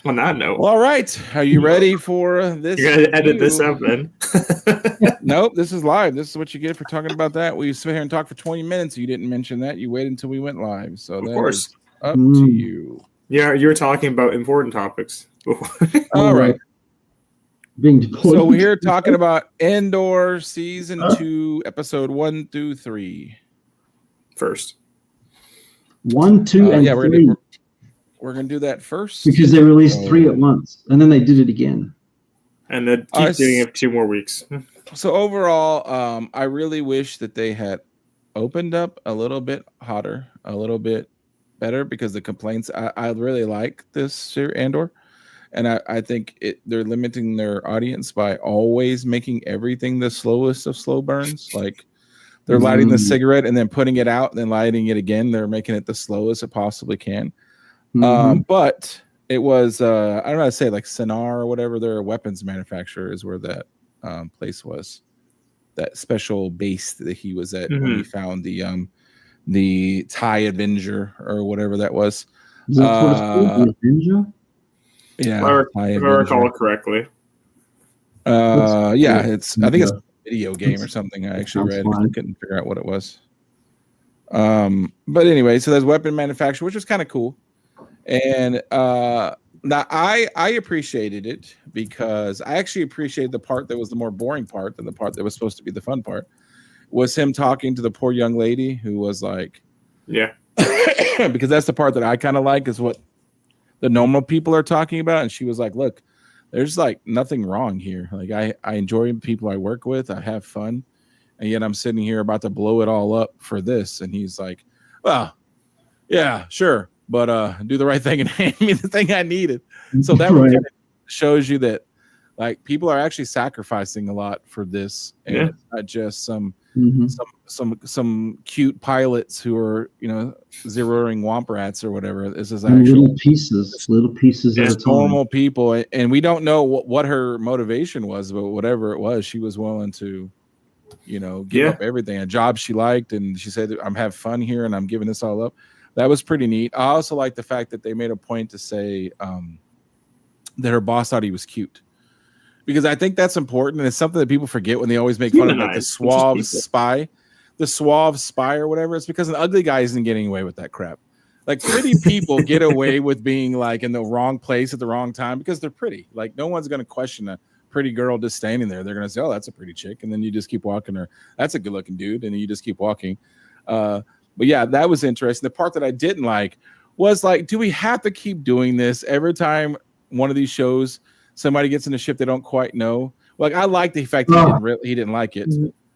On that note, well, all right. Are you ready for this? You're gonna edit this up, then? Nope, this is live. This is what you get for talking about that. We sit here and talk for 20 minutes. You didn't mention that. You waited until we went live. So Of course, up to you. Yeah, you were talking about important topics. All right. Being deployed. So we're here talking about Andor season 2, episode 1 through 3. First, 1, 2, and 3. We're gonna do that first because they released 3 at once, and then they did it again. And then keep doing it for 2 more weeks. So overall, I really wish that they had opened up a little bit hotter, a little bit better, because the complaints, I really like this Andor, and I think they're limiting their audience by always making everything the slowest of slow burns. Like they're lighting the cigarette and then putting it out and then lighting it again. They're making it the slowest it possibly can. But it was I don't know how to say, like Sinar or whatever, their weapons manufacturer is where that place was, that special base that he was at when he found the TIE Avenger or whatever that was. Is that what it's called, the Avenger? Yeah, if I recall correctly. Yeah, it's I think it's a video game or something. I actually read. I couldn't figure out what it was. But anyway, so there's weapon manufacturer, which was kind of cool. And now I appreciated it because I actually appreciated the part that was the more boring part than the part that was supposed to be the fun part, was him talking to the poor young lady who was like, yeah, because that's the part that I kind of like, is what the normal people are talking about. And she was like, look, there's like nothing wrong here. Like I enjoy people I work with. I have fun. And yet I'm sitting here about to blow it all up for this. And he's like, well, yeah, sure. But do the right thing and hand me the thing I needed. So that kind of shows you that like people are actually sacrificing a lot for this, and it's not just some cute pilots who are, you know, zeroing womp rats or whatever. This is actual little pieces at a time. Normal people, and we don't know what her motivation was, but whatever it was, she was willing to, you know, give up everything, a job she liked, and she said, "I'm having fun here, and I'm giving this all up." That was pretty neat. I also like the fact that they made a point to say that her boss thought he was cute, because I think that's important, and it's something that people forget when they always make fun of like the suave spy or whatever. It's because an ugly guy isn't getting away with that crap. Like pretty people get away with being like in the wrong place at the wrong time because they're pretty. Like no one's going to question a pretty girl just standing there. They're going to say, "Oh, that's a pretty chick," and then you just keep walking, or "That's a good-looking dude," and then you just keep walking. But yeah, that was interesting. The part that I didn't like was like, do we have to keep doing this every time one of these shows somebody gets in a ship they don't quite know? Like, I like the fact that he didn't like it.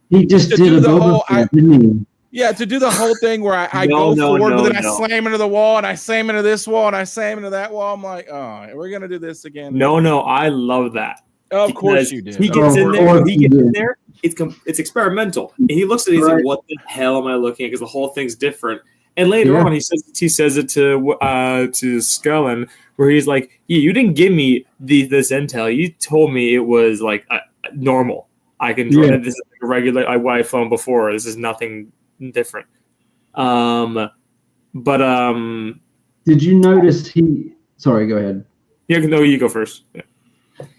He just did the whole didn't he? Yeah, to do the whole thing where I go forward, but then I slam into the wall, and I slam into this wall, and I slam into that wall. I'm like, oh, we're gonna do this again. No, I love that. Of course you did. He gets in there. It's experimental. And he looks at it, he's like, what the hell am I looking at? Because the whole thing's different. And later on, he says it to Scullen, where he's like, yeah, you didn't give me this intel. You told me it was like normal. I can draw this is like a regular iPhone before. This is nothing different. Did you notice sorry, go ahead. Yeah, no, you go first. Yeah.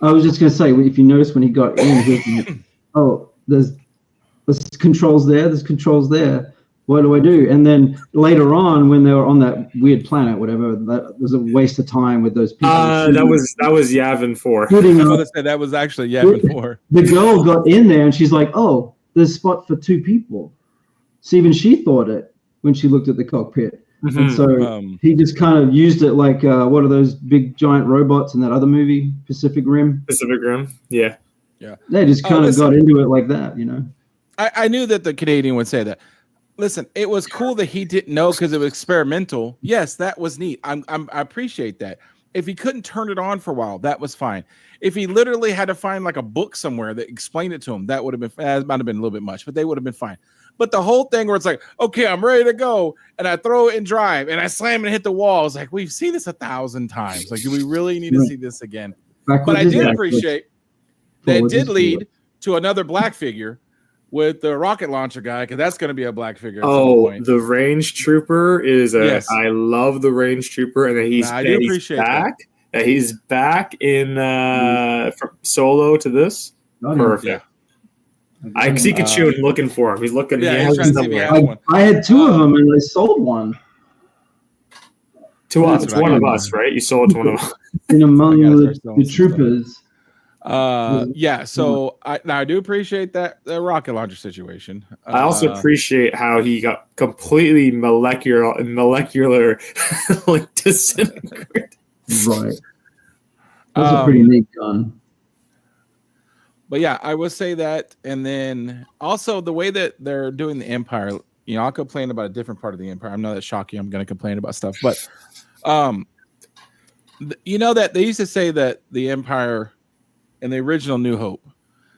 I was just going to say, if you notice when he got in, there's controls there, there's controls there. What do I do? And then later on, when they were on that weird planet, whatever, that was a waste of time with those people. That was Yavin 4. I was going to say that was actually Yavin 4. The girl got in there and she's like, "Oh, there's a spot for 2 people." So even she thought it when she looked at the cockpit. Mm-hmm. And so he just kind of used it like what are those big giant robots in that other movie, Pacific Rim? Yeah. They just kind of got into it like that, you know. I knew that the Canadian would say that. Listen, it was cool that he didn't know because it was experimental. Yes, that was neat. I appreciate that. If he couldn't turn it on for a while, that was fine. If he literally had to find like a book somewhere that explained it to him, that would have been, that might have been a little bit much, but they would have been fine. But the whole thing where it's like, okay, I'm ready to go, and I throw it in drive, and I slam and hit the wall. It's like, we've seen this 1,000 times. Like, do we really need to see this again? But I did appreciate that it did lead to another black figure with the rocket launcher guy, because that's going to be a black figure. The range trooper is yes. I love the range trooper, and then he's back. He's back in from Solo to this. Perfect. I see Kachun looking for him. He's looking. Yeah, he he's has trying to see if he somewhere. has one. I had two of them, and I sold one. To us, That's it's what one I of got. us, right? You sold it to one of us. In among I gotta the start selling some troopers. Yeah, so I do appreciate the rocket launcher situation. I also appreciate how he got completely molecular like disintegrated. Right. That's a pretty neat gun. But yeah, I will say that, and then also the way that they're doing the Empire. You know, I'll complain about a different part of the Empire. I know that's shocking. I'm going to complain about stuff, but you know that they used to say that the Empire in the original New Hope,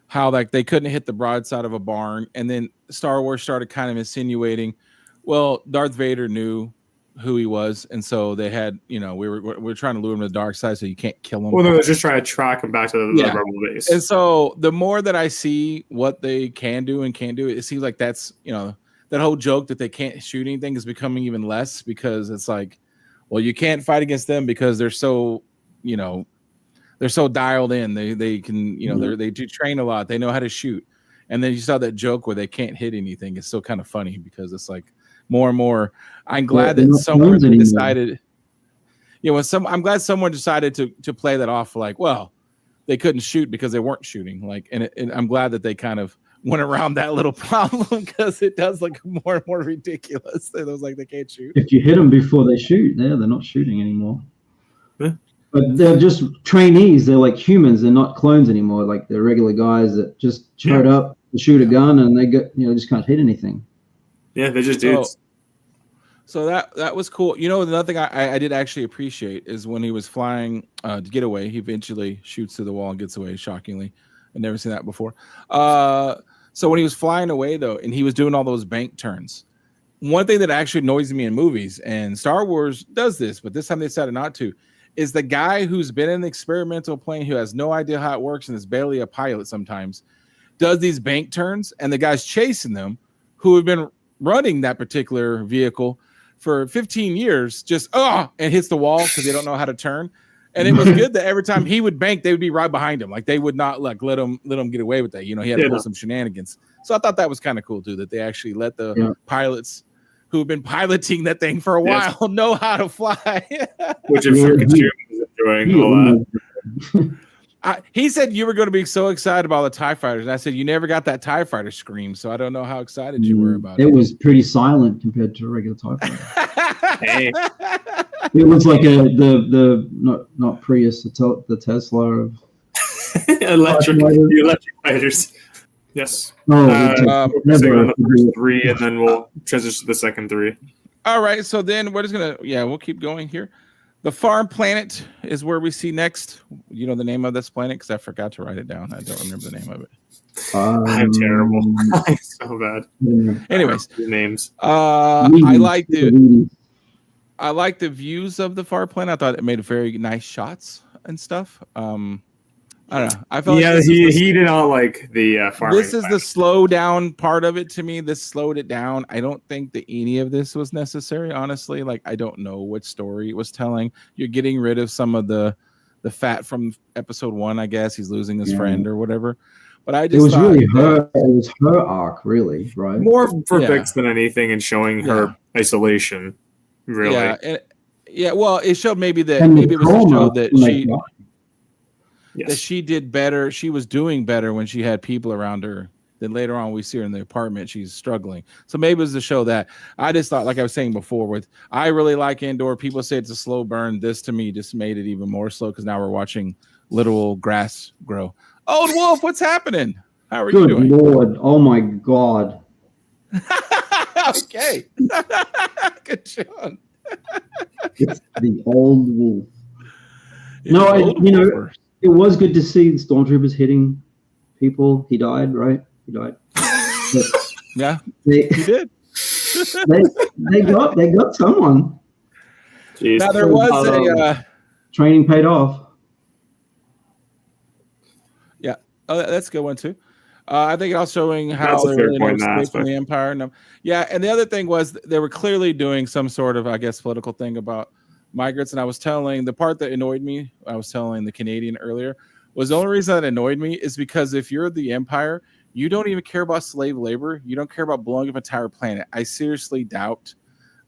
how like they couldn't hit the broadside of a barn, and then Star Wars started kind of insinuating, well, Darth Vader knew who he was, and so they had, you know, we were trying to lure him to the dark side, so you can't kill him. Well, no, they're just trying to track him back to the rebel base. And so the more that I see what they can do and can't do, it seems like that's, you know, that whole joke that they can't shoot anything is becoming even less, because it's like, well, you can't fight against them because they're so, you know, they're so dialed in. They can, you know, they do train a lot. They know how to shoot. And then you saw that joke where they can't hit anything. It's still kind of funny because it's like more and more. I'm glad that someone decided. You know, I'm glad someone decided to play that off like, well, they couldn't shoot because they weren't shooting. Like, and I'm glad that they kind of went around that little problem, because it does look more and more ridiculous. It was like they can't shoot. If you hit them before they shoot, they're not shooting anymore. Yeah. But they're just trainees. They're like humans. They're not clones anymore. Like they're regular guys that just showed up to shoot a gun, and they just can't hit anything. Yeah, they're just dudes. So that was cool. You know, another thing I did actually appreciate is when he was flying to get away, he eventually shoots through the wall and gets away, shockingly. I've never seen that before. So when he was flying away, though, and he was doing all those bank turns, one thing that actually annoys me in movies, and Star Wars does this, but this time they decided not to, is the guy who's been in the experimental plane, who has no idea how it works and is barely a pilot sometimes, does these bank turns, and the guy's chasing them, who have been running that particular vehicle for 15 years, just and hits the wall because they don't know how to turn. And it was good that every time he would bank, they would be right behind him. Like they would not like let him get away with that. You know, he had to pull some shenanigans. So I thought that was kind of cool too, that they actually let the pilots who have been piloting that thing for a while know how to fly. Which I'm sure Kachun is enjoying all that. He said you were going to be so excited about the TIE fighters. And I said, you never got that TIE fighter scream. So I don't know how excited you were about it. It was pretty silent compared to a regular TIE fighter. Hey. It was like the not Prius, the Tesla of electric fighters. Yes. First three, and then we'll transition to the second three. All right. So then we're just we'll keep going here. The farm planet is where we see next. You know the name of this planet? Because I forgot to write it down. I don't remember the name of it. I'm terrible. I'm so bad. Anyways, the names. I like the views of the far planet. I thought it made very nice shots and stuff. I don't know. I felt like he did not like the farming. This is the slow down part of it to me. This slowed it down. I don't think that any of this was necessary, honestly. Like, I don't know what story it was telling. You're getting rid of some of the fat from episode 1, I guess. He's losing his friend or whatever. But I just it was her arc, really, right? More for Bix than anything, and showing her isolation, really. Well, it showed maybe it was to show that that she did better. She was doing better when she had people around her. Then later on, we see her in the apartment. She's struggling. So maybe it was to show that. I just thought, like I was saying before, I really like Andor. People say it's a slow burn. This, to me, just made it even more slow, because now we're watching literal grass grow. Old Wolf, what's happening? How are you doing? Good Lord. Oh, my God. Okay. Good job. It's the old wolf. It was good to see the stormtroopers hitting people. He died, right? He died. Yeah, he did. they got someone. Jeez. Now there was a training paid off. Yeah, that's a good one too. I think also showing how they're really no from the Empire. No. Yeah, and the other thing was they were clearly doing some sort of, I guess, political thing about migrants, and I was telling the part that annoyed me. I was telling the Canadian earlier was the only reason that annoyed me is because if you're the Empire, you don't even care about slave labor. You don't care about blowing up an entire planet. I seriously doubt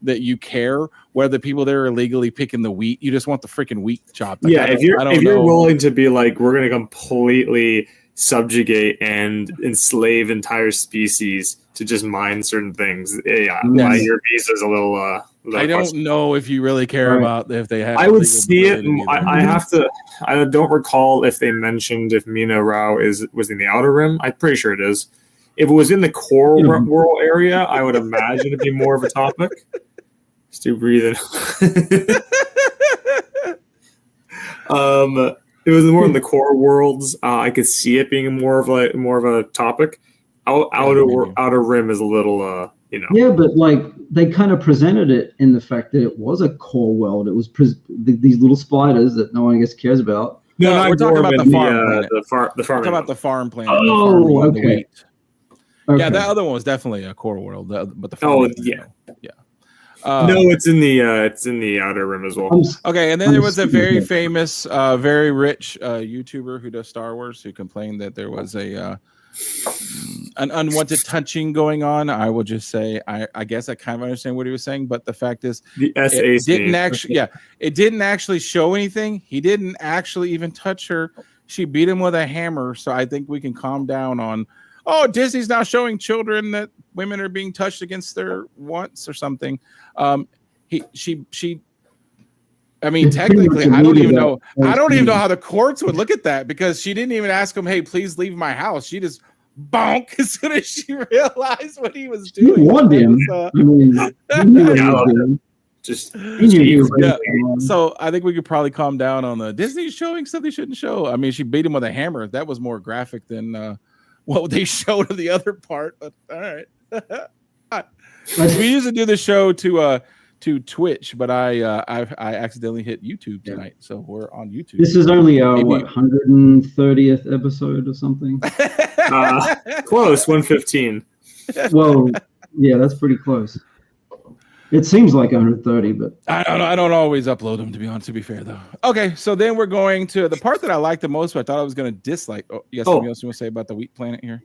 that you care whether the people there are illegally picking the wheat. You just want the freaking wheat chopped. Like, yeah, if you're willing to be like, we're going to completely subjugate and enslave entire species to just mine certain things. Yeah, your visa's a little. I don't know if you really care about if they have. I would see it. I have to. I don't recall if they mentioned if Mina Rao was in the Outer Rim. I'm pretty sure it is. If it was in the core world area, I would imagine it'd be more of a topic. Still breathing. It was more in the core worlds. I could see it being more of a topic. Outer Rim is a little, Yeah, but like they kind of presented it in the fact that it was a core world. It was these little spiders that no one I guess cares about. No, we're talking about the farm planet. The farm. We're talking about the farm planet. Oh, okay. The wheat. Okay. Yeah, that other one was definitely a core world, but the farm planet, yeah. No, it's in the Outer Rim as well. Okay, and then there was a very famous, very rich YouTuber who does Star Wars who complained that there was an unwanted touching going on. I will just say, I guess I kind of understand what he was saying, but the fact is, it didn't actually show anything. He didn't actually even touch her. She beat him with a hammer. So I think we can calm down on. Oh, Disney's now showing children that women are being touched against their wants or something. She. I mean, technically, I don't even know how the courts would look at that because she didn't even ask him, "Hey, please leave my house." She just bonk as soon as she realized what he was doing. He warned him. So I think we could probably calm down on the Disney showing stuff they shouldn't show. I mean, she beat him with a hammer. That was more graphic than what they showed of the other part. But all right. We used to do the show to Twitch, but I accidentally hit YouTube tonight, so we're on YouTube. This is only our 130th episode or something. Close, 115. Well, yeah, that's pretty close. It seems like 130, but I don't always upload them, to be honest. To be fair, though. Okay, so then we're going to the part that I like the most, but I thought I was going to dislike. Oh, you got something else you want to say about the wheat planet here?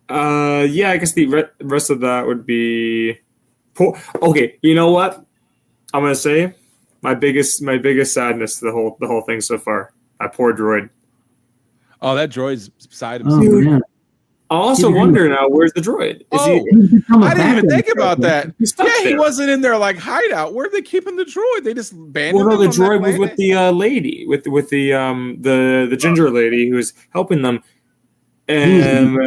Yeah, I guess the rest of that would be. Okay, you know what? I'm gonna say my biggest sadness to the whole thing so far. That poor droid. Oh, that droid's beside himself. Yeah. I also wonder now, where's the droid? I didn't even think about that. He wasn't in their like hideout. Where are they keeping the droid? They just abandoned him. Well, no, the droid was with the lady, with the ginger lady who was helping them, and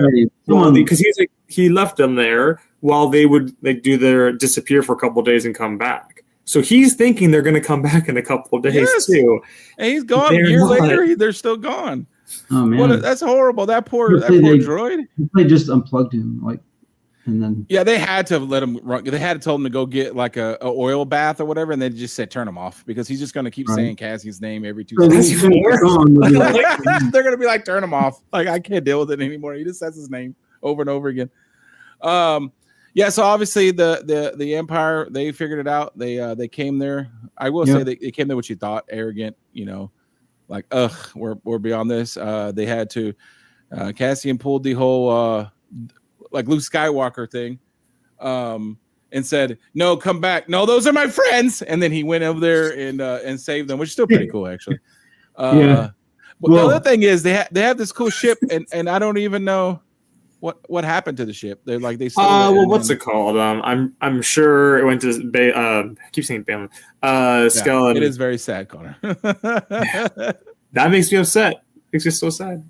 because he left them there while they would do their disappear for a couple of days and come back. So he's thinking they're going to come back in a couple of days too. And he's gone. A year later, they're still gone. Oh man, that's horrible. That poor droid. They just unplugged him, and then they had to let him run. They had to tell him to go get like a oil bath or whatever, and they just said turn him off because he's just going to keep saying Cassie's name every 2 seconds. They're going to be like turn him off. Like I can't deal with it anymore. He just says his name over and over again. So obviously the Empire, they figured it out. They came there. I will say they came there what you thought, arrogant, like we're beyond this. They had to Cassian pulled the whole like Luke Skywalker thing and said, "No, come back. No, those are my friends." And then he went over there and saved them, which is still pretty cool actually. But the other thing is they have this cool ship and I don't even know what happened to the ship. They're like they what's it called? I'm sure it went to I keep saying Bam. Skellen. It is very sad, Connor. That makes me upset. It's just so sad.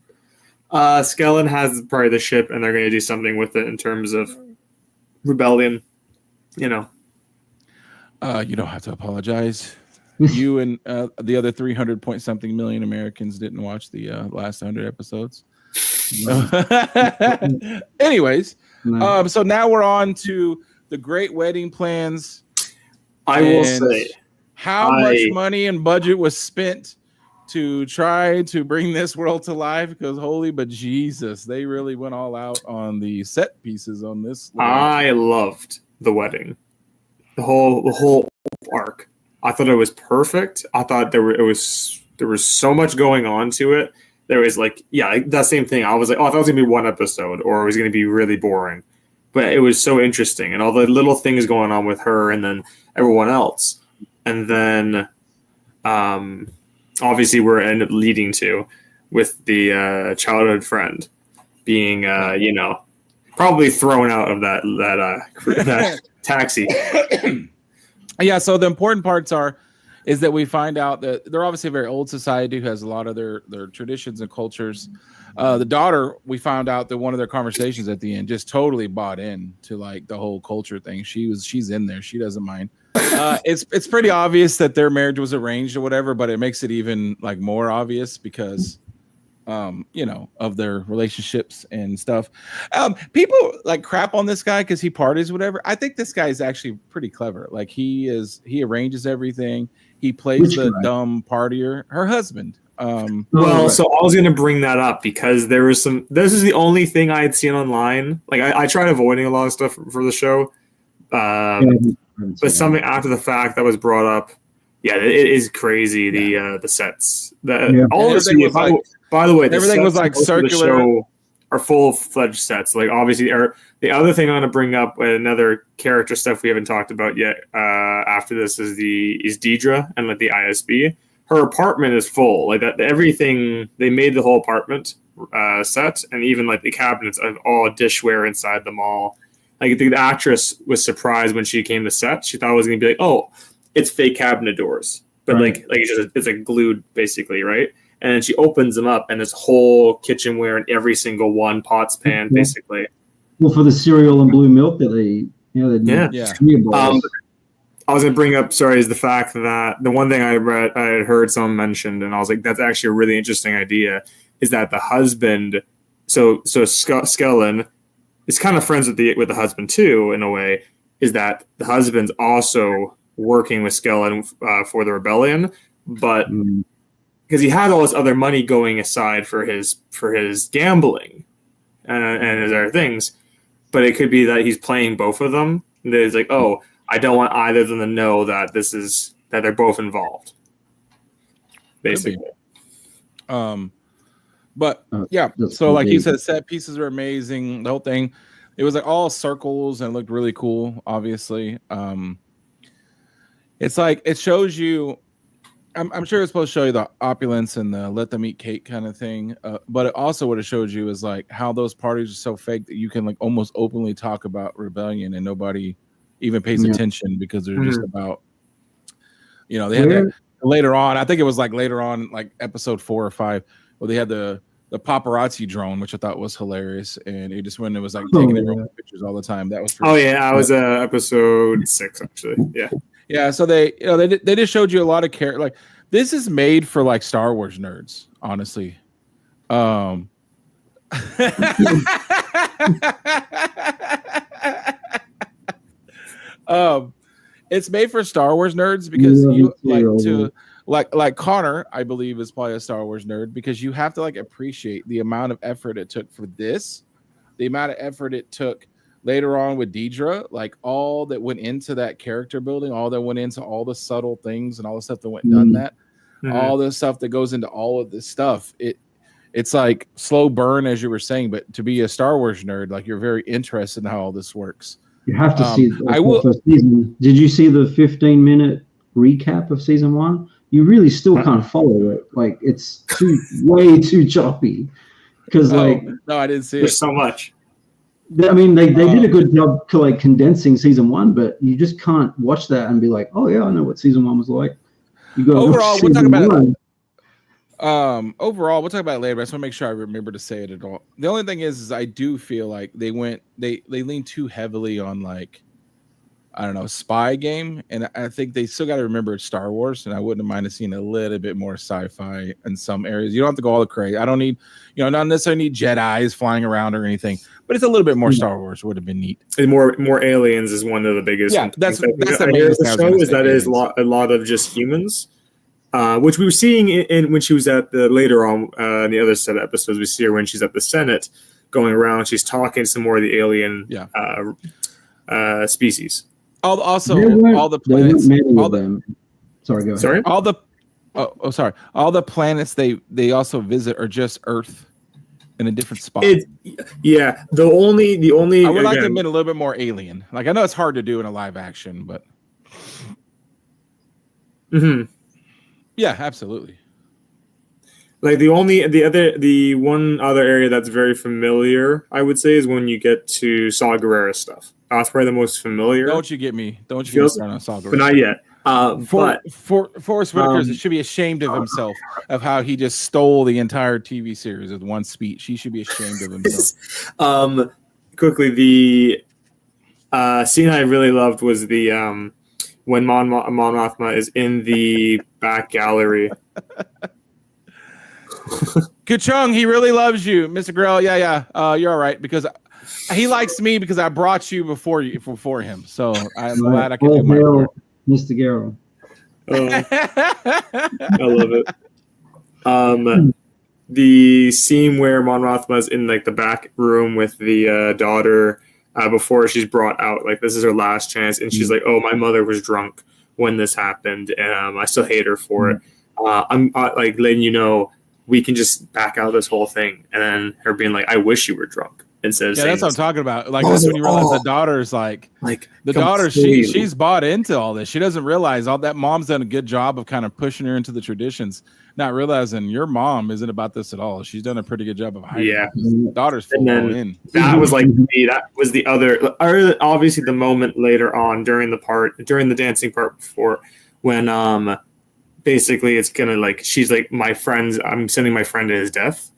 Skellen has probably the ship, and they're going to do something with it in terms of rebellion. You don't have to apologize. You and the other 300 point something million Americans didn't watch the last 100 episodes. Anyways, so now we're on to the great wedding plans. I will say how much money and budget was spent to try to bring this world to life, because holy but Jesus, they really went all out on the set pieces on this. I loved the wedding, the whole arc. I thought it was perfect. I thought there was so much going on to it. There was like that same thing. I was like, oh, I thought it was gonna be one episode, or it was gonna be really boring. But it was so interesting, and all the little things going on with her, and then everyone else, and then obviously we're end up leading to with the childhood friend being probably thrown out of that taxi. Yeah, so the important parts is that we find out that they're obviously a very old society who has a lot of their traditions and cultures. The daughter, we found out that one of their conversations at the end just totally bought in to like the whole culture thing. She's in there. She doesn't mind. It's pretty obvious that their marriage was arranged or whatever, but it makes it even like more obvious because of their relationships and stuff. People like crap on this guy because he parties, whatever. I think this guy is actually pretty clever. Like he arranges everything. He plays the dumb partier, her husband. So I was going to bring that up because this is the only thing I had seen online. Like I tried avoiding a lot of stuff for the show. But something after the fact that was brought up. Yeah, it is crazy. The sets. All of it. By the way, everything was like circular. The show are full-fledged sets. Like obviously, the other thing I want to bring up, another character stuff we haven't talked about yet. After this is Dedra and like the ISB. Her apartment is full. Like that, everything they made the whole apartment set, and even like the cabinets of all dishware inside them all. Like the actress was surprised when she came to set. She thought it was going to be like, oh, it's fake cabinet doors, but right. like it's like glued basically, right? And then she opens them up, and this whole kitchenware and every single one, pots, pan, basically. Well, for the cereal and blue milk that they, I was going to bring up, is the fact that the one thing I had heard someone mentioned, and I was like, that's actually a really interesting idea, is that the husband, so Skellen is kind of friends with the husband too, in a way, is that the husband's also working with Skellen for the rebellion, but because he had all this other money going aside for his gambling and his other things, but it could be that he's playing both of them. And it's like, oh, I don't want either of them to know that that they're both involved. Basically. But yeah, so like you said, set pieces are amazing. The whole thing, it was like all circles and looked really cool. Obviously, it's like it shows you. I'm sure it's supposed to show you the opulence and the let them eat cake kind of thing. But it also what it showed you is like how those parties are so fake that you can like almost openly talk about rebellion and nobody even pays attention because they're just about, they had that later on. I think it was like later on, like episode 4 or 5, where they had the paparazzi drone, which I thought was hilarious, and it just when it was like taking everyone's pictures all the time. That was I was episode 6 actually. Yeah, so they just showed you a lot of care. Like this is made for like Star Wars nerds, honestly. It's made for Star Wars nerds because you like Connor, I believe, is probably a Star Wars nerd because you have to like appreciate the amount of effort it took for this, the amount of effort it took later on with Dedra, like all that went into that character building, all that went into all the subtle things and all the stuff that went done that, all the stuff that goes into all of this stuff. It's like slow burn, as you were saying, but to be a Star Wars nerd, like you're very interested in how all this works. You have to see the first season. Did you see the 15-minute recap of season 1? You really still can't follow it. Like it's way too choppy. Because no, I didn't see there's so much. I mean, they did a good job to like condensing season 1, but you just can't watch that and be like, oh yeah, I know what season 1 was like. You go overall, we'll talk about it. Overall, we'll talk about it later. But I just want to make sure I remember to say it at all. The only thing is I do feel like they leaned too heavily on like, I don't know, spy game, and I think they still got to remember it's Star Wars, and I wouldn't mind seeing a little bit more sci-fi in some areas. You don't have to go all the crazy. I don't need, not necessarily need Jedis flying around or anything, but it's a little bit more Star Wars would have been neat. And more aliens is one of the biggest. Yeah, that's the main the show is that is a lot of just humans, which we were seeing in when she was at the later on in the other set of episodes. We see her when she's at the Senate going around. She's talking to some more of the alien species. All the planets, Sorry, go ahead. Sorry? All the planets they also visit are just Earth in a different spot. The only I would like to admit a little bit more alien. Like I know it's hard to do in a live action, but yeah, absolutely. Like the one other area that's very familiar, I would say, is when you get to Saw Gerrera stuff. That's probably the most familiar. Don't you get me started on Saw Gerrera. But not yet. Forrest Whitaker should be ashamed of himself of how he just stole the entire TV series with one speech. He should be ashamed of himself. Quickly, the scene I really loved was the when Mon Mothma is in the back gallery. Kuchung, he really loves you, Mr. Grell. Yeah. You're all right because he likes me because I brought you before him. So I'm glad I can do my part. Mr. Garrow. I love it. The scene where Mon Mothma is in like the back room with the daughter before she's brought out, like this is her last chance, and she's like, "Oh, my mother was drunk when this happened, and I still hate her for it." I'm like letting you know we can just back out of this whole thing, and then her being like, "I wish you were drunk." Instead of that's what I'm talking about. Like that's when you realize the daughter's like the daughter. She's bought into all this. She doesn't realize all that. Mom's done a good job of kind of pushing her into the traditions, not realizing your mom isn't about this at all. She's done a pretty good job of hiding. Yeah, daughter's full in. That was like that was the other. Obviously, the moment later on during the dancing part before when basically it's gonna like she's like my friends. I'm sending my friend to his death.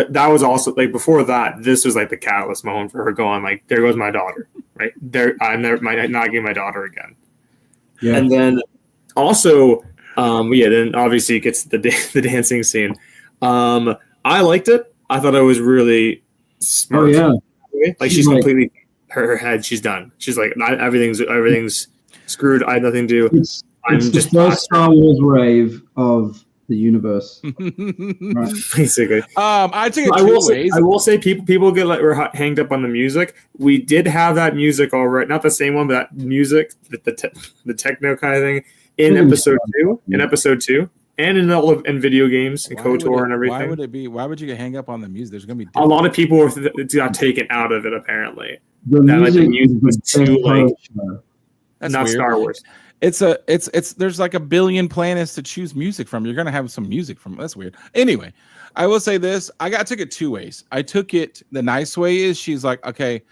That was also like before that. This was like the catalyst moment for her going like, "There goes my daughter." Right there, I'm never not getting my daughter again. Yeah, and then also, then obviously it gets the dancing scene. I liked it. I thought it was really smart. Oh yeah, like she's completely her head. She's done. She's like everything's screwed. I have nothing to do. I'm just the first Star Wars rave of the universe. Right. Basically. I took it two ways. I will say people get like we're hanged up on the music. We did have that music already, not the same one, but that music, the techno kind of thing in episode 2, and in all of video games and KOTOR and everything. Why would it be? Why would you hang up on the music? There's gonna be a lot of people got taken out of it apparently. The music was too like that's not weird. Star Wars. It's there's like a billion planets to choose music from. You're gonna have some music from. That's weird. Anyway, I will say this. took it two ways. I took it the nice way is she's like, okay,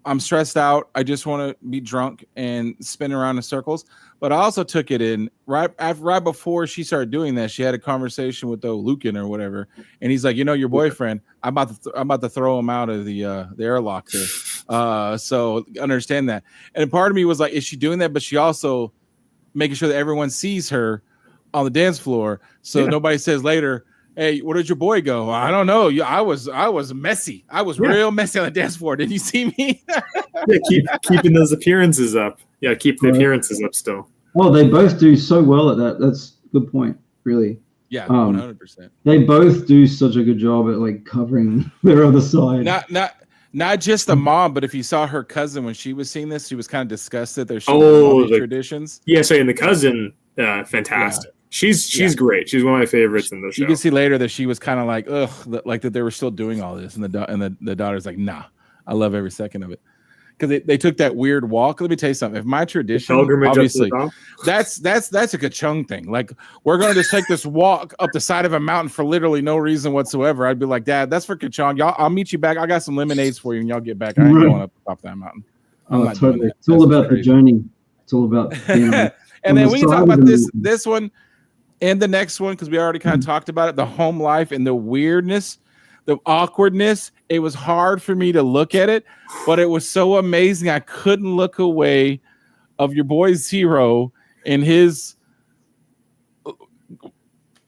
I'm stressed out. I just want to be drunk and spin around in circles. But I also took it in right before she started doing that. She had a conversation with Lucan or whatever, and he's like, your boyfriend. I'm about to throw him out of the airlock there. So understand that. And part of me was like, is she doing that? But she also making sure that everyone sees her on the dance floor, so nobody says later, "Hey, where did your boy go?" I don't know. I was messy. I was real messy on the dance floor. Did you see me? Keeping those appearances up. Yeah, keep the appearances up still. Oh, they both do so well at that. That's a good point, really. Yeah, 100%. They both do such a good job at like covering their other side. Not just the mom, but if you saw her cousin when she was seeing this, she was kind of disgusted. There's all these traditions. Yeah, so in the cousin, fantastic. Yeah. She's great. She's one of my favorites in the show. You can see later that she was kind of like, ugh, like that they were still doing all this, and the daughter's like, nah, I love every second of it. Because they took that weird walk. Let me tell you something. If my tradition, obviously, that's a Kachung thing. Like we're gonna just take this walk up the side of a mountain for literally no reason whatsoever. I'd be like, Dad, that's for Kachung. Y'all, I'll meet you back. I got some lemonades for you, and y'all get back. I ain't going up the top of that mountain. Totally. It's all about the journey. It's all about. And then we can talk about this one and the next one because we already kind of talked about it. The home life and the weirdness. The awkwardness, it was hard for me to look at it, but it was so amazing. I couldn't look away of your boy Zero and his.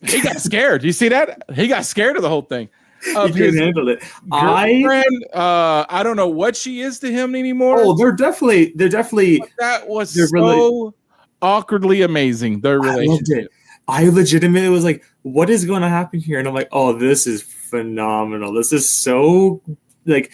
He got scared. You see that? He got scared of the whole thing. He couldn't handle it. I don't know what she is to him anymore. Oh, they're definitely. That was so awkwardly amazing. Their relationship. I legitimately was like, what is going to happen here? And I'm like, oh, this is phenomenal. This is so like,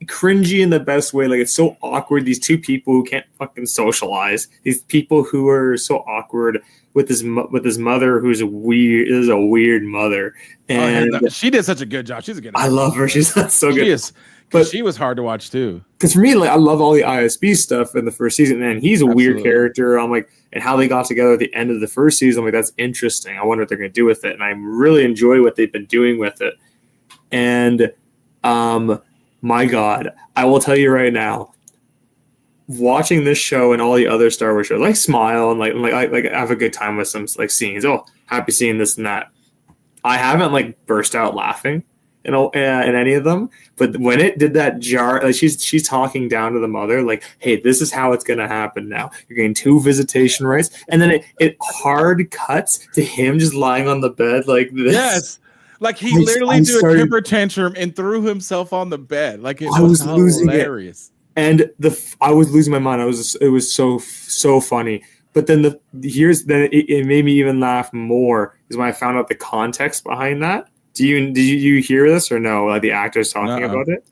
cringy in the best way. Like, it's so awkward. These two people who can't fucking socialize. These people who are so awkward with his mother, who's a weird mother. And she did such a good job. She's a good. I love her. She's so good. She is. But she was hard to watch too. Because for me, like, I love all the ISB stuff in the first season, and he's a weird character. I'm like, and how they got together at the end of the first season, I'm like, that's interesting. I wonder what they're going to do with it, and I really enjoy what they've been doing with it. And my God, I will tell you right now, watching this show and all the other Star Wars shows, like smile and like have a good time with some like scenes. Oh, happy seeing this and that. I haven't like burst out laughing in any of them, but when it did that jar, like she's talking down to the mother, like, hey, this is how it's gonna happen now. You're getting 2 visitation rights, and then it hard cuts to him just lying on the bed like this. Yes. Like he literally did a temper tantrum and threw himself on the bed. Like it was hilarious. And I was losing my mind. It was so funny. But then it made me even laugh more is when I found out the context behind that. Did you hear this or no? Like the actors talking about it?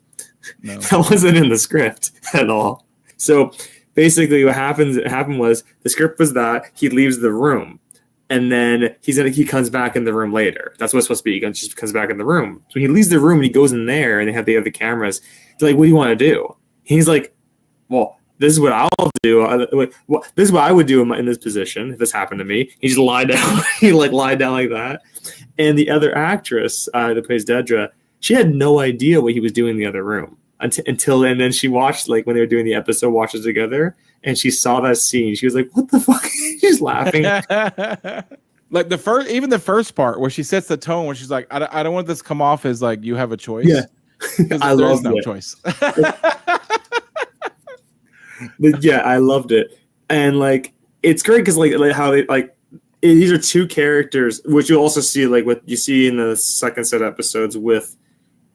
No. That wasn't in the script at all. So basically what happened was the script was that he leaves the room. And then he comes back in the room later. That's what it's supposed to be. He just comes back in the room. So he leaves the room and he goes in there and they have the cameras. They're like, what do you want to do? He's like, well, this is what I'll do. This is what I would do in this position if this happened to me. He just lied down. He lied down like that. And the other actress that plays Dedra, she had no idea what he was doing in the other room and then she watched, like, when they were doing the episode, watches together, and she saw that scene. She was like, what the fuck? She's laughing. Like the first part where she sets the tone where she's like, I don't want this to come off as like you have a choice. Yeah. There's no choice. Yeah, I loved it. And like it's great because like how they these are 2 characters, which you'll also see like what you see in the second set of episodes with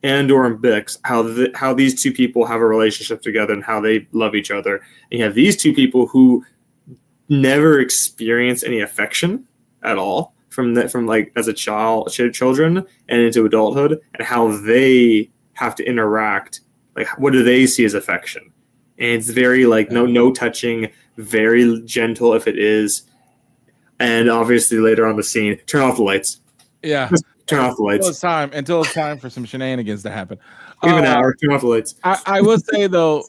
Andor and Bix, how these 2 people have a relationship together and how they love each other. And you have these 2 people who never experience any affection at all from like as a children and into adulthood, and how they have to interact. Like, what do they see as affection? And it's very like no touching, very gentle if it is. And obviously later on the scene, turn off the lights. Yeah. Just turn off the lights. Until it's time for some shenanigans to happen. Give an hour, turn off the lights. I will say though,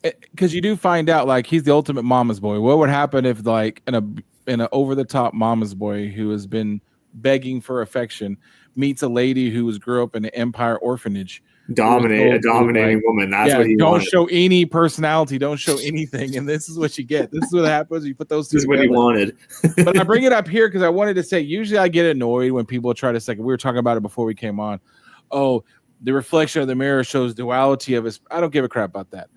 because you do find out like he's the ultimate mama's boy. What would happen if like in a over the top mama's boy who has been begging for affection meets a lady who grew up in an Empire orphanage? A dominating woman. That's what he don't wanted. Show any personality. Don't show anything. And this is what you get. This is what happens. You put those 2 together. This is what he wanted. But I bring it up here because I wanted to say, usually I get annoyed when people try to say, we were talking about it before we came on. Oh, the reflection of the mirror shows duality of his. I don't give a crap about that.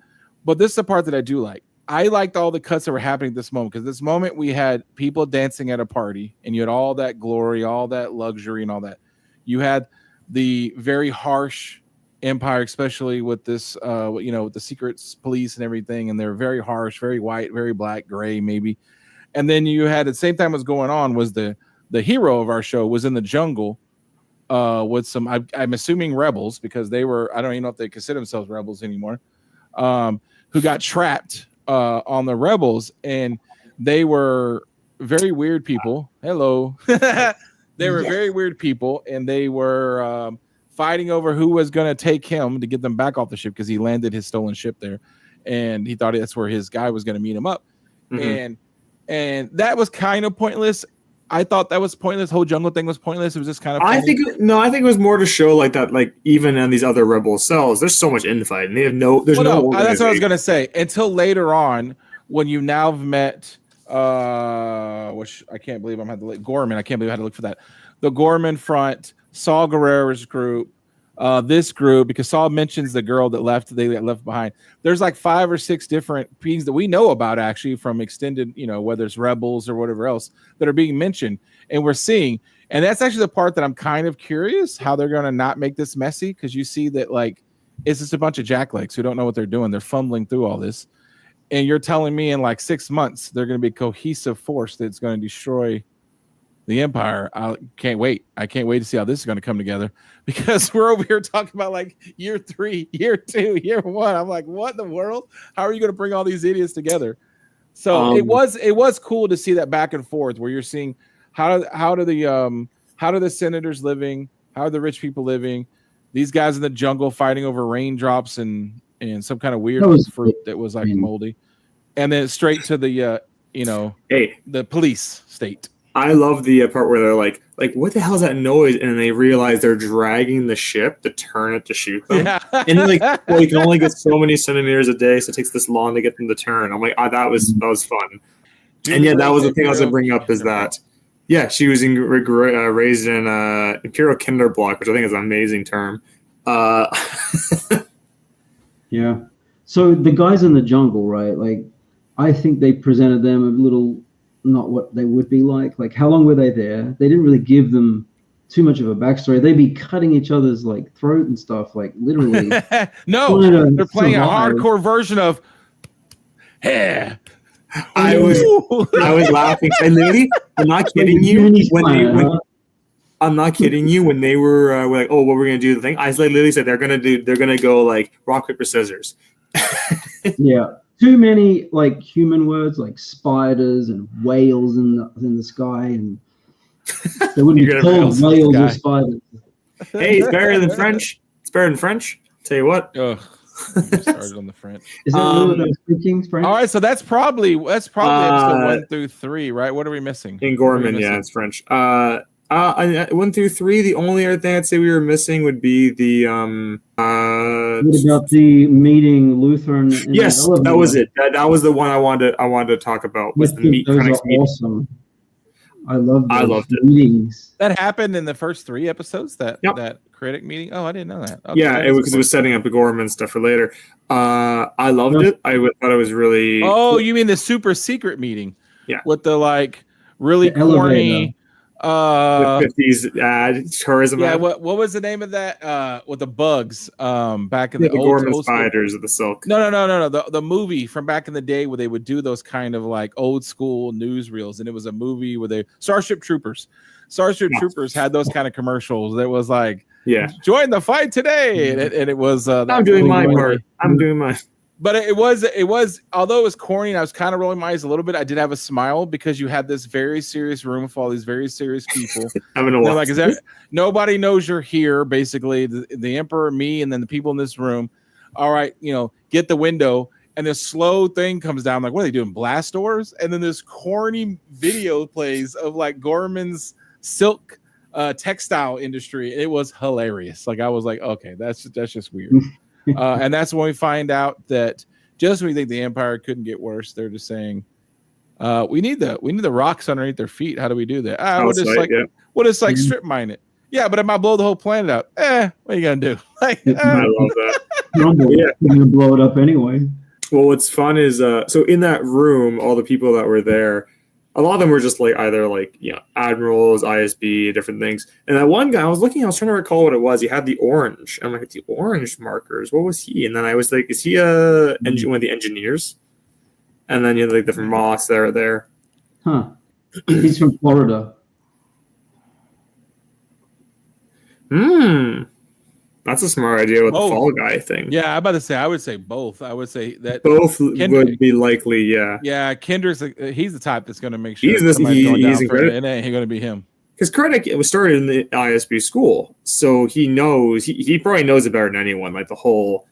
But this is the part that I do like. I liked all the cuts that were happening at this moment, because this moment we had people dancing at a party and you had all that glory, all that luxury and all that. You had the very harsh Empire, especially with this, with the secret police and everything, and they're very harsh, very white, very black, gray, maybe. And then you had at the same time was going on was the hero of our show was in the jungle with some, I'm assuming rebels, because they were, I don't even know if they consider themselves rebels anymore, who got trapped on the rebels, and they were very weird people. Hello. They were very weird people, and they were fighting over who was going to take him to get them back off the ship, because he landed his stolen ship there, and he thought that's where his guy was going to meet him up. Mm-hmm. And that was kind of pointless. I thought that was pointless. The whole jungle thing was pointless. It was just kind of funny. I think it was more to show like that, like even in these other rebel cells, there's so much infight, and they have no. There's no. That's what I was going to say. Until later on, when you now have met, which I can't believe I'm had to look, Gorman. I can't believe I had to look for that. The Gorman front. Saul Guerrero's group, this group, because Saul mentions the girl that they got left behind. There's like 5 or 6 different beings that we know about actually from extended, whether it's rebels or whatever else that are being mentioned, and we're seeing. And that's actually the part that I'm kind of curious how they're going to not make this messy, because you see that like it's just a bunch of jacklegs who don't know what they're doing. They're fumbling through all this, and you're telling me in like 6 months they're going to be a cohesive force that's going to destroy the Empire. I can't wait. I can't wait to see how this is going to come together, because we're over here talking about like year 3, year 2, year 1. I'm like, what in the world? How are you going to bring all these idiots together? So it was cool to see that back and forth where you're seeing how do the senators living, how are the rich people living, these guys in the jungle fighting over raindrops and some kind of weird fruit that was like moldy, and then straight to the the police state. I love the part where they're like, what the hell is that noise? And they realize they're dragging the ship to turn it to shoot them. Yeah. And they're like, well, you can only get so many centimeters a day, so it takes this long to get them to turn. I'm like, that was fun. And yeah, that was the thing I was going to bring up is that, yeah, she was raised in Imperial Kinderblock, which I think is an amazing term. Yeah. So the guys in the jungle, right? Like, I think they presented them a little not what they would be like. Like, how long were they there? They didn't really give them too much of a backstory. They'd be cutting each other's like throat and stuff, like literally. No, they're playing a hardcore version of "Hey." I was laughing. And lady, I'm not kidding you. I'm not kidding you. When they were like, "Oh, what we're gonna do?" The thing I literally said they're gonna go like rock paper scissors. Yeah. Too many like human words like spiders and whales in the sky, and they wouldn't be called whales or spiders. Hey, it's better than French. It's better than French. Tell you what. Ugh. Started on the French. Is that really what speaking French? All right, so that's probably episode 1 through 3, right? What are we missing? In Gorman, yeah, it's French. 1 through 3. The only other thing I'd say we were missing would be the What about the meeting Luthen? Yes, that was it. That was the one I wanted to talk about. Was the meet Krennic's meeting? Awesome. I loved it. Meetings. That happened in the first 3 episodes. That critic meeting. Oh, I didn't know that. Okay, yeah, because it was setting up the Gorman stuff for later. I loved it. I thought it was really. Oh, you mean the super secret meeting? Yeah, with the like really corny. The 50s ad tourism. Yeah, ad. what was the name of that? With the bugs back in the Gorman Spiders of the Silk. No. The movie from back in the day where they would do those kind of like old school newsreels, and it was a movie where Starship Troopers had those kind of commercials. That was like, join the fight today, and it was. I'm doing my part. I'm doing mine. But it was although it was corny and I was kind of rolling my eyes a little bit, I did have a smile because you had this very serious room full of all these very serious people. Like, nobody knows you're here, basically. The Emperor, me, and then the people in this room. All right, get the window. And this slow thing comes down. Like, what are they doing? Blast doors? And then this corny video plays of like Gorman's silk textile industry. It was hilarious. Like, I was like, okay, that's just weird. And that's when we find out that just when we think the Empire couldn't get worse, they're just saying, we need the rocks underneath their feet. How do we do that? We'll just strip mine it. Yeah, but it might blow the whole planet up. What are you gonna do? Like, I love that. You're gonna blow it up anyway. Well, what's fun is so in that room, all the people that were there, a lot of them were just like either like admirals, ISB, different things. And that one guy, I was trying to recall what it was. He had the orange. I'm like, the orange markers. What was he? And then I was like, is he one of the engineers? And then you had like the from Moss there. Huh? He's from Florida. That's a smart idea with the Fall Guy thing. Yeah, I'm about to say, I would say both. I would say that both would be likely, yeah. Yeah, Kendra's he's the type that's going to make sure he's it ain't going to be him. Because Krennic was started in the ISB school, so he knows, he probably knows it better than anyone, like the whole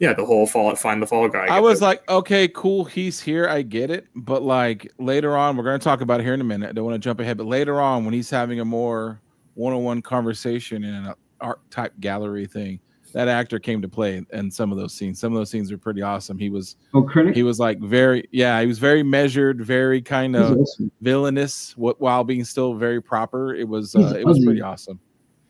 find the Fall Guy. I was like, okay, cool, he's here, I get it. But like later on, we're going to talk about it here in a minute. I don't want to jump ahead, but later on when he's having a more one-on-one conversation in an art type gallery thing, that actor came to play in some of those scenes. Some of those scenes are pretty awesome. He was like he was very measured, very kind of villainous while being still very proper. It was pretty awesome.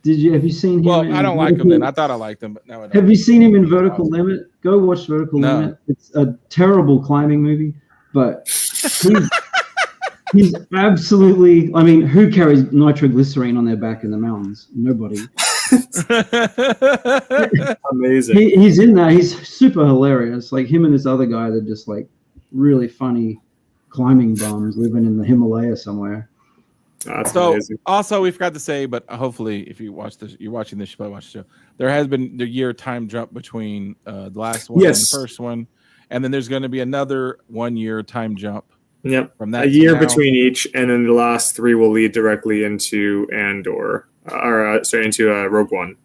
Have you seen him? Well, I don't like him then. I thought I liked him, but now I don't. Have you seen him in Vertical Limit? Go watch Vertical Limit. It's a terrible climbing movie, but he's absolutely, I mean, who carries nitroglycerine on their back in the mountains? Nobody. Amazing. He's in that. He's super hilarious. Like him and this other guy, they're just like really funny climbing bums living in the Himalaya somewhere. That's So amazing. also we forgot to say, but hopefully if you watch this, you're watching this, you probably watch the show. There has been the year time jump between the last one and the first one, and then there's going to be another 1 year time jump. Yep, from that a year now. between each, and then the last 3 will lead directly into Andor, into Rogue One.